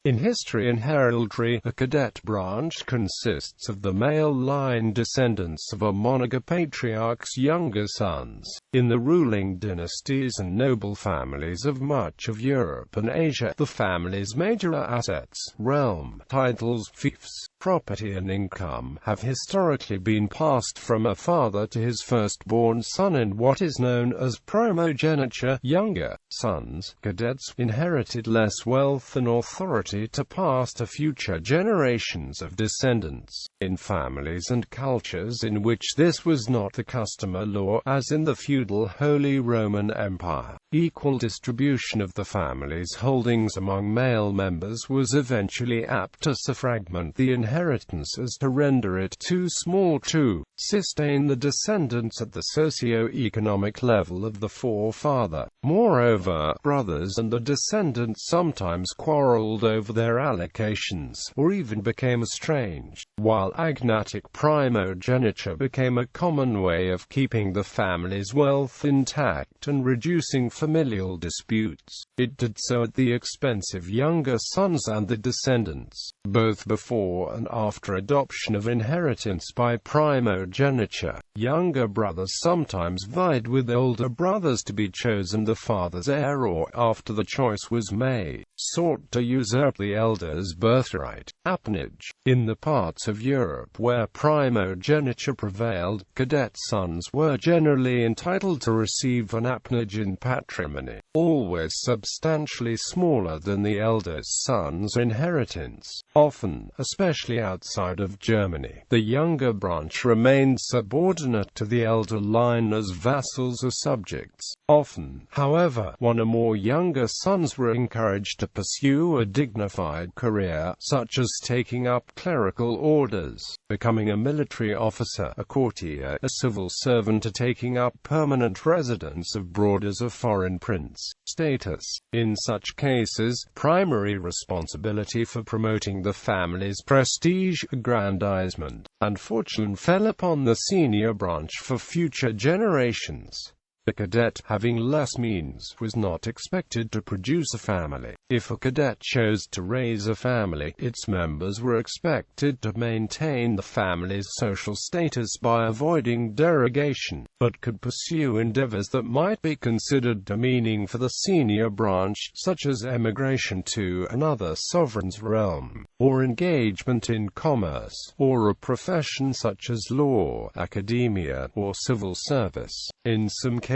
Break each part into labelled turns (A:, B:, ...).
A: In history and heraldry, a cadet branch consists of the male line descendants of a monarch or patriarch's younger sons. In the ruling dynasties and noble families of much of Europe and Asia, the family's major assets, realm, titles, fiefs, property and income, have historically been passed from a father to his firstborn son in what is known as primogeniture. Younger sons, cadets, inherited less wealth and authority to pass to future generations of descendants. In families and cultures in which this was not the custom or law, as in the feudal Holy Roman Empire, equal distribution of the family's holdings among male members was eventually apt to so fragment the inheritance as to render it too small to sustain the descendants at the socio-economic level of the forefather. Moreover, brothers and the descendants sometimes quarreled over their allocations, or even became estranged, while agnatic primogeniture became a common way of keeping the family's wealth intact and reducing familial disputes. It did so at the expense of younger sons and the descendants, both before and after adoption of inheritance by primogeniture. Younger brothers sometimes vied with older brothers to be chosen the father's heir, or, after the choice was made, sought to usurp the elder's birthright, appanage. In the parts of Europe where primogeniture prevailed, cadet sons were generally entitled to receive an appanage in patrimony, always substantially smaller than the eldest son's inheritance. Often, especially outside of Germany, the younger branch remained subordinate to the elder line as vassals or subjects. Often, however, one or more younger sons were encouraged to pursue a dignified career, such as taking up clerical orders, becoming a military officer, a courtier, a civil servant, or taking up permanent residence abroad as a foreign prince. Status. In such cases, primary responsibility for promoting the family's prestige, aggrandizement, and fortune fell upon the senior branch for future generations. The cadet, having less means, was not expected to produce a family. If a cadet chose to raise a family, its members were expected to maintain the family's social status by avoiding derogation, but could pursue endeavors that might be considered demeaning for the senior branch, such as emigration to another sovereign's realm, or engagement in commerce, or a profession such as law, academia, or civil service. In some cases,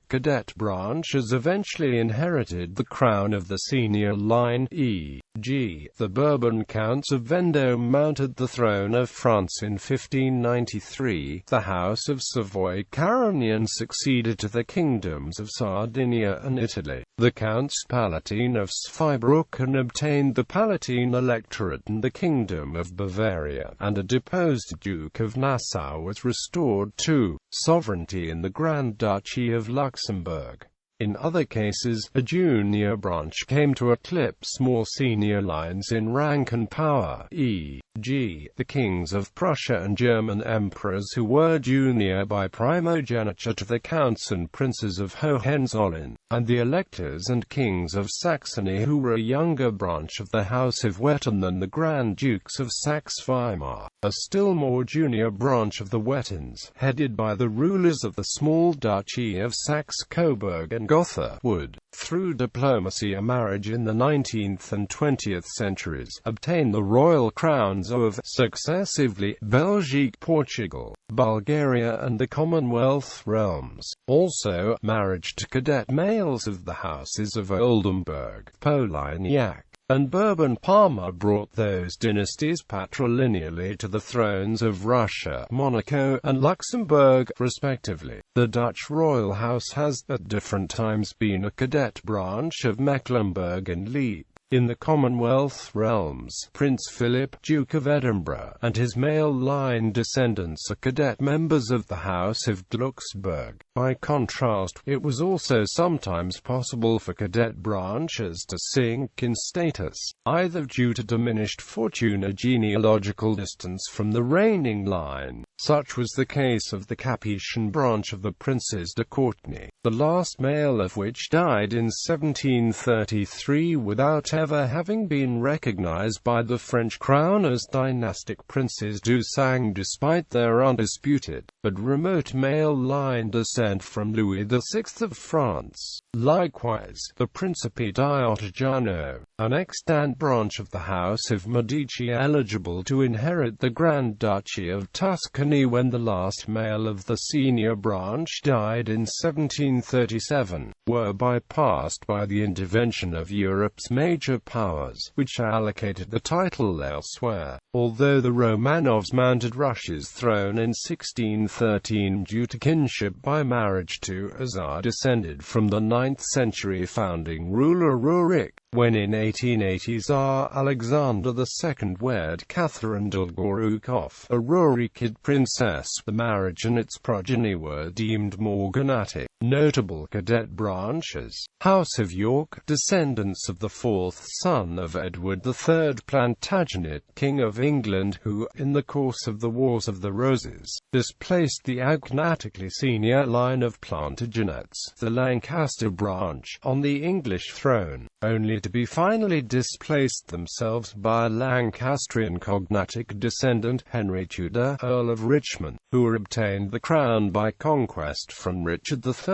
A: cadet branches eventually inherited the crown of the senior line, e.g., the Bourbon Counts of Vendôme mounted the throne of France in 1593, the House of Savoy-Carignan succeeded to the kingdoms of Sardinia and Italy, the Counts Palatine of Zweibrücken obtained the Palatine Electorate and the Kingdom of Bavaria, and a deposed Duke of Nassau was restored to sovereignty in the Grand Duchy of Luxembourg. In other cases, a junior branch came to eclipse more senior lines in rank and power, e.g., the kings of Prussia and German emperors who were junior by primogeniture to the counts and princes of Hohenzollern, and the electors and kings of Saxony who were a younger branch of the House of Wettin than the Grand Dukes of Saxe-Weimar. A still more junior branch of the Wettins, headed by the rulers of the small Duchy of Saxe-Coburg and Gotha, would, through diplomacy or marriage in the 19th and 20th centuries, obtain the royal crowns of, successively, Belgique, Portugal, Bulgaria and the Commonwealth realms. Also, marriage to cadet males of the houses of Oldenburg, Polignac, and Bourbon-Parma brought those dynasties patrilineally to the thrones of Russia, Monaco, and Luxembourg, respectively. The Dutch royal house has, at different times, been a cadet branch of Mecklenburg and Lepe. In the Commonwealth realms, Prince Philip, Duke of Edinburgh, and his male line descendants are cadet members of the House of Glucksburg. By contrast, it was also sometimes possible for cadet branches to sink in status, either due to diminished fortune or genealogical distance from the reigning line. Such was the case of the Capetian branch of the Princes de Courtenay, the last male of which died in 1733 without ever having been recognized by the French crown as dynastic princes du sang, despite their undisputed, but remote male line descent from Louis VI of France. Likewise, the Principe d'Artigiano, an extant branch of the House of Medici eligible to inherit the Grand Duchy of Tuscany when the last male of the senior branch died in 1737, were bypassed by the intervention of Europe's major powers, which allocated the title elsewhere. Although the Romanovs mounted Russia's throne in 1613 due to kinship by marriage to a Tsar descended from the 9th century founding ruler Rurik, when in 1880 Tsar Alexander II wed Catherine Dolgorukov, a Rurikid princess, the marriage and its progeny were deemed morganatic. Notable cadet branches: House of York, descendants of the fourth son of Edward III Plantagenet, King of England, who, in the course of the Wars of the Roses, displaced the agnatically senior line of Plantagenets, the Lancaster branch, on the English throne, only to be finally displaced themselves by a Lancastrian cognatic descendant, Henry Tudor, Earl of Richmond, who obtained the crown by conquest from Richard III.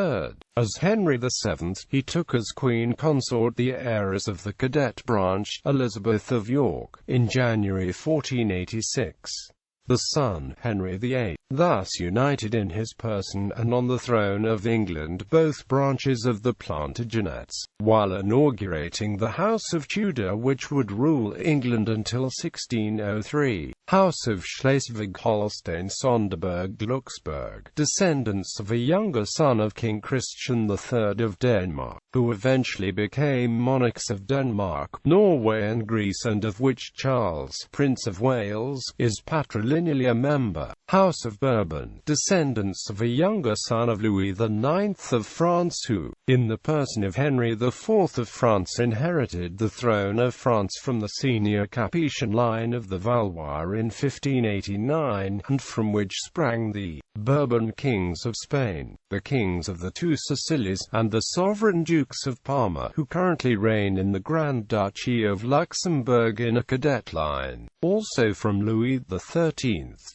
A: As Henry VII, he took as queen consort the heiress of the cadet branch, Elizabeth of York, in January 1486. The son, Henry VIII, thus united in his person and on the throne of England both branches of the Plantagenets, while inaugurating the House of Tudor, which would rule England until 1603. House of Schleswig-Holstein-Sonderburg-Glucksburg, descendants of a younger son of King Christian III of Denmark, who eventually became monarchs of Denmark, Norway and Greece, and of which Charles, Prince of Wales, is patrilineally a member. House of Bourbon, descendants of a younger son of Louis IX of France who, in the person of Henry IV of France, inherited the throne of France from the senior Capetian line of the Valois in 1589, and from which sprang the Bourbon kings of Spain, the kings of the two Sicilies, and the sovereign dukes of Parma, who currently reign in the Grand Duchy of Luxembourg in a cadet line. Also from Louis XIII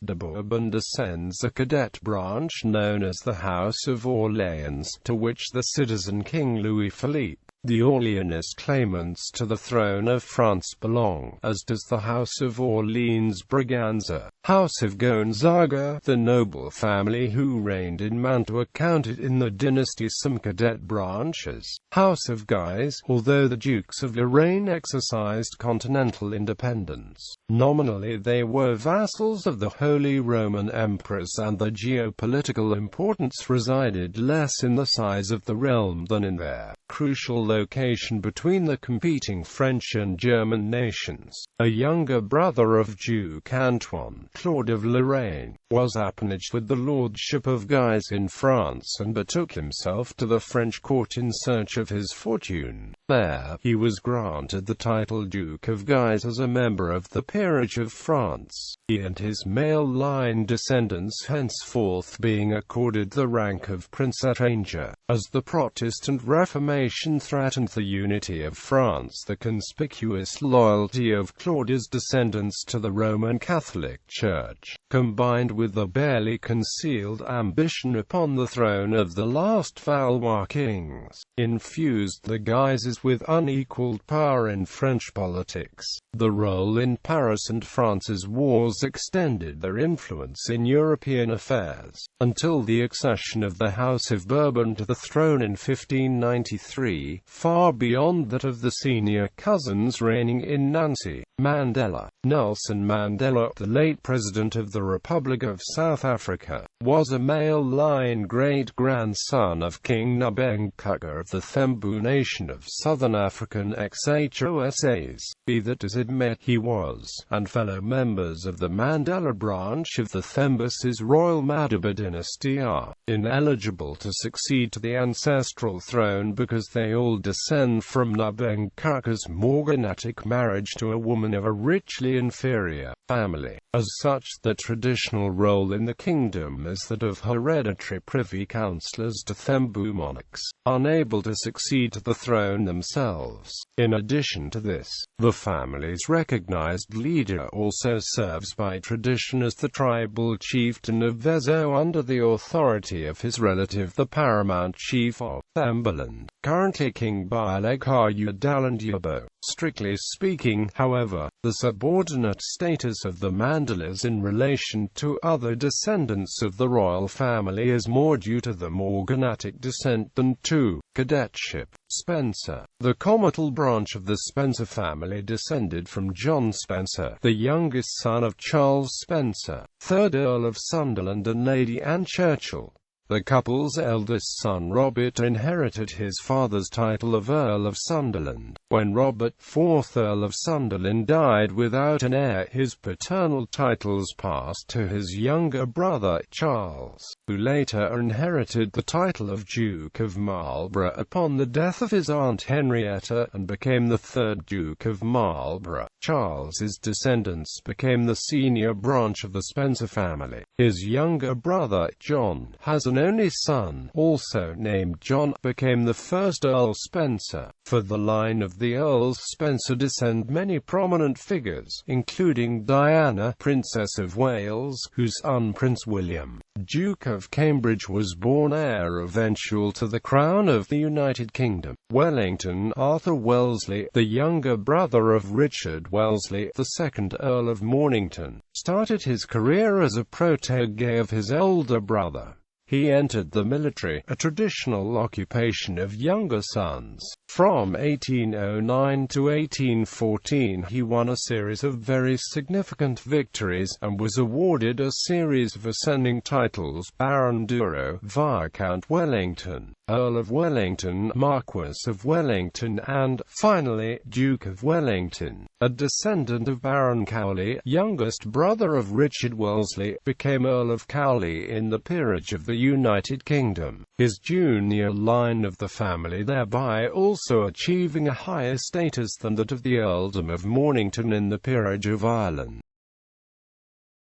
A: de Bourbon descends a cadet branch known as the House of Orleans, to which the citizen King Louis Philippe, the Orleanist claimants to the throne of France, belong, as does the House of Orleans-Braganza. House of Gonzaga, the noble family who reigned in Mantua, counted in the dynasty some cadet branches. House of Guise, although the Dukes of Lorraine exercised continental independence, nominally they were vassals of the Holy Roman Emperors, and their geopolitical importance resided less in the size of the realm than in their crucial location between the competing French and German nations. A younger brother of Duke Antoine, Claude of Lorraine, was appanaged with the lordship of Guise in France and betook himself to the French court in search of his fortune. There, he was granted the title Duke of Guise as a member of the peerage of France, he and his male line descendants henceforth being accorded the rank of Prince Estranger. As the Protestant Reformation threatened the unity of France, the conspicuous loyalty of Claude's descendants to the Roman Catholic Church, combined with the barely concealed ambition upon the throne of the last Valois kings, infused the Guises with unequaled power in French politics. The role in Paris and France's wars extended their influence in European affairs, until the accession of the House of Bourbon to the throne in 1593, far beyond that of the senior cousins reigning in Nancy. Mandela. Nelson Mandela, the late President of the Republic of of South Africa, was a male line great-grandson of King Ngubengcuka of the Thembu nation of southern African Xhosas, be that as it may, he was, and fellow members of the Mandela branch of the Thembus's royal Madiba dynasty are ineligible to succeed to the ancestral throne because they all descend from Ngubengcuka's morganatic marriage to a woman of a richly inferior family. As such, the traditional role in the kingdom is that of hereditary privy councillors to Thembu monarchs, unable to succeed to the throne themselves. In addition to this, the family's recognized leader also serves by tradition as the tribal chieftain of Vezo under the authority of his relative the paramount chief of Thembaland, currently King Bailekayu Dalandiyabo. Strictly speaking, however, the subordinate status of the Mandelas in relation to other descendants of the royal family is more due to the morganatic descent than to cadetship. Spencer. The comital branch of the Spencer family descended from John Spencer, the youngest son of Charles Spencer, 3rd Earl of Sunderland and Lady Anne Churchill. The couple's eldest son Robert inherited his father's title of Earl of Sunderland. When Robert, 4th Earl of Sunderland, died without an heir, his paternal titles passed to his younger brother, Charles, who later inherited the title of Duke of Marlborough upon the death of his aunt Henrietta, and became the 3rd Duke of Marlborough. Charles's descendants became the senior branch of the Spencer family. His younger brother, John, has an only son, also named John, became the 1st Earl Spencer. For the line of the Earls Spencer descend many prominent figures, including Diana, Princess of Wales, whose son Prince William, Duke of Cambridge, was born heir eventual to the crown of the United Kingdom. Wellington. Arthur Wellesley, the younger brother of Richard Wellesley, the 2nd Earl of Mornington, started his career as a protégé of his older brother. He entered the military, a traditional occupation of younger sons. From 1809 to 1814 he won a series of very significant victories, and was awarded a series of ascending titles: Baron Douro, Viscount Wellington, Earl of Wellington, Marquess of Wellington, and, finally, Duke of Wellington. A descendant of Baron Cowley, youngest brother of Richard Wellesley, became Earl of Cowley in the peerage of the United Kingdom, his junior line of the family thereby also achieving a higher status than that of the Earldom of Mornington in the peerage of Ireland.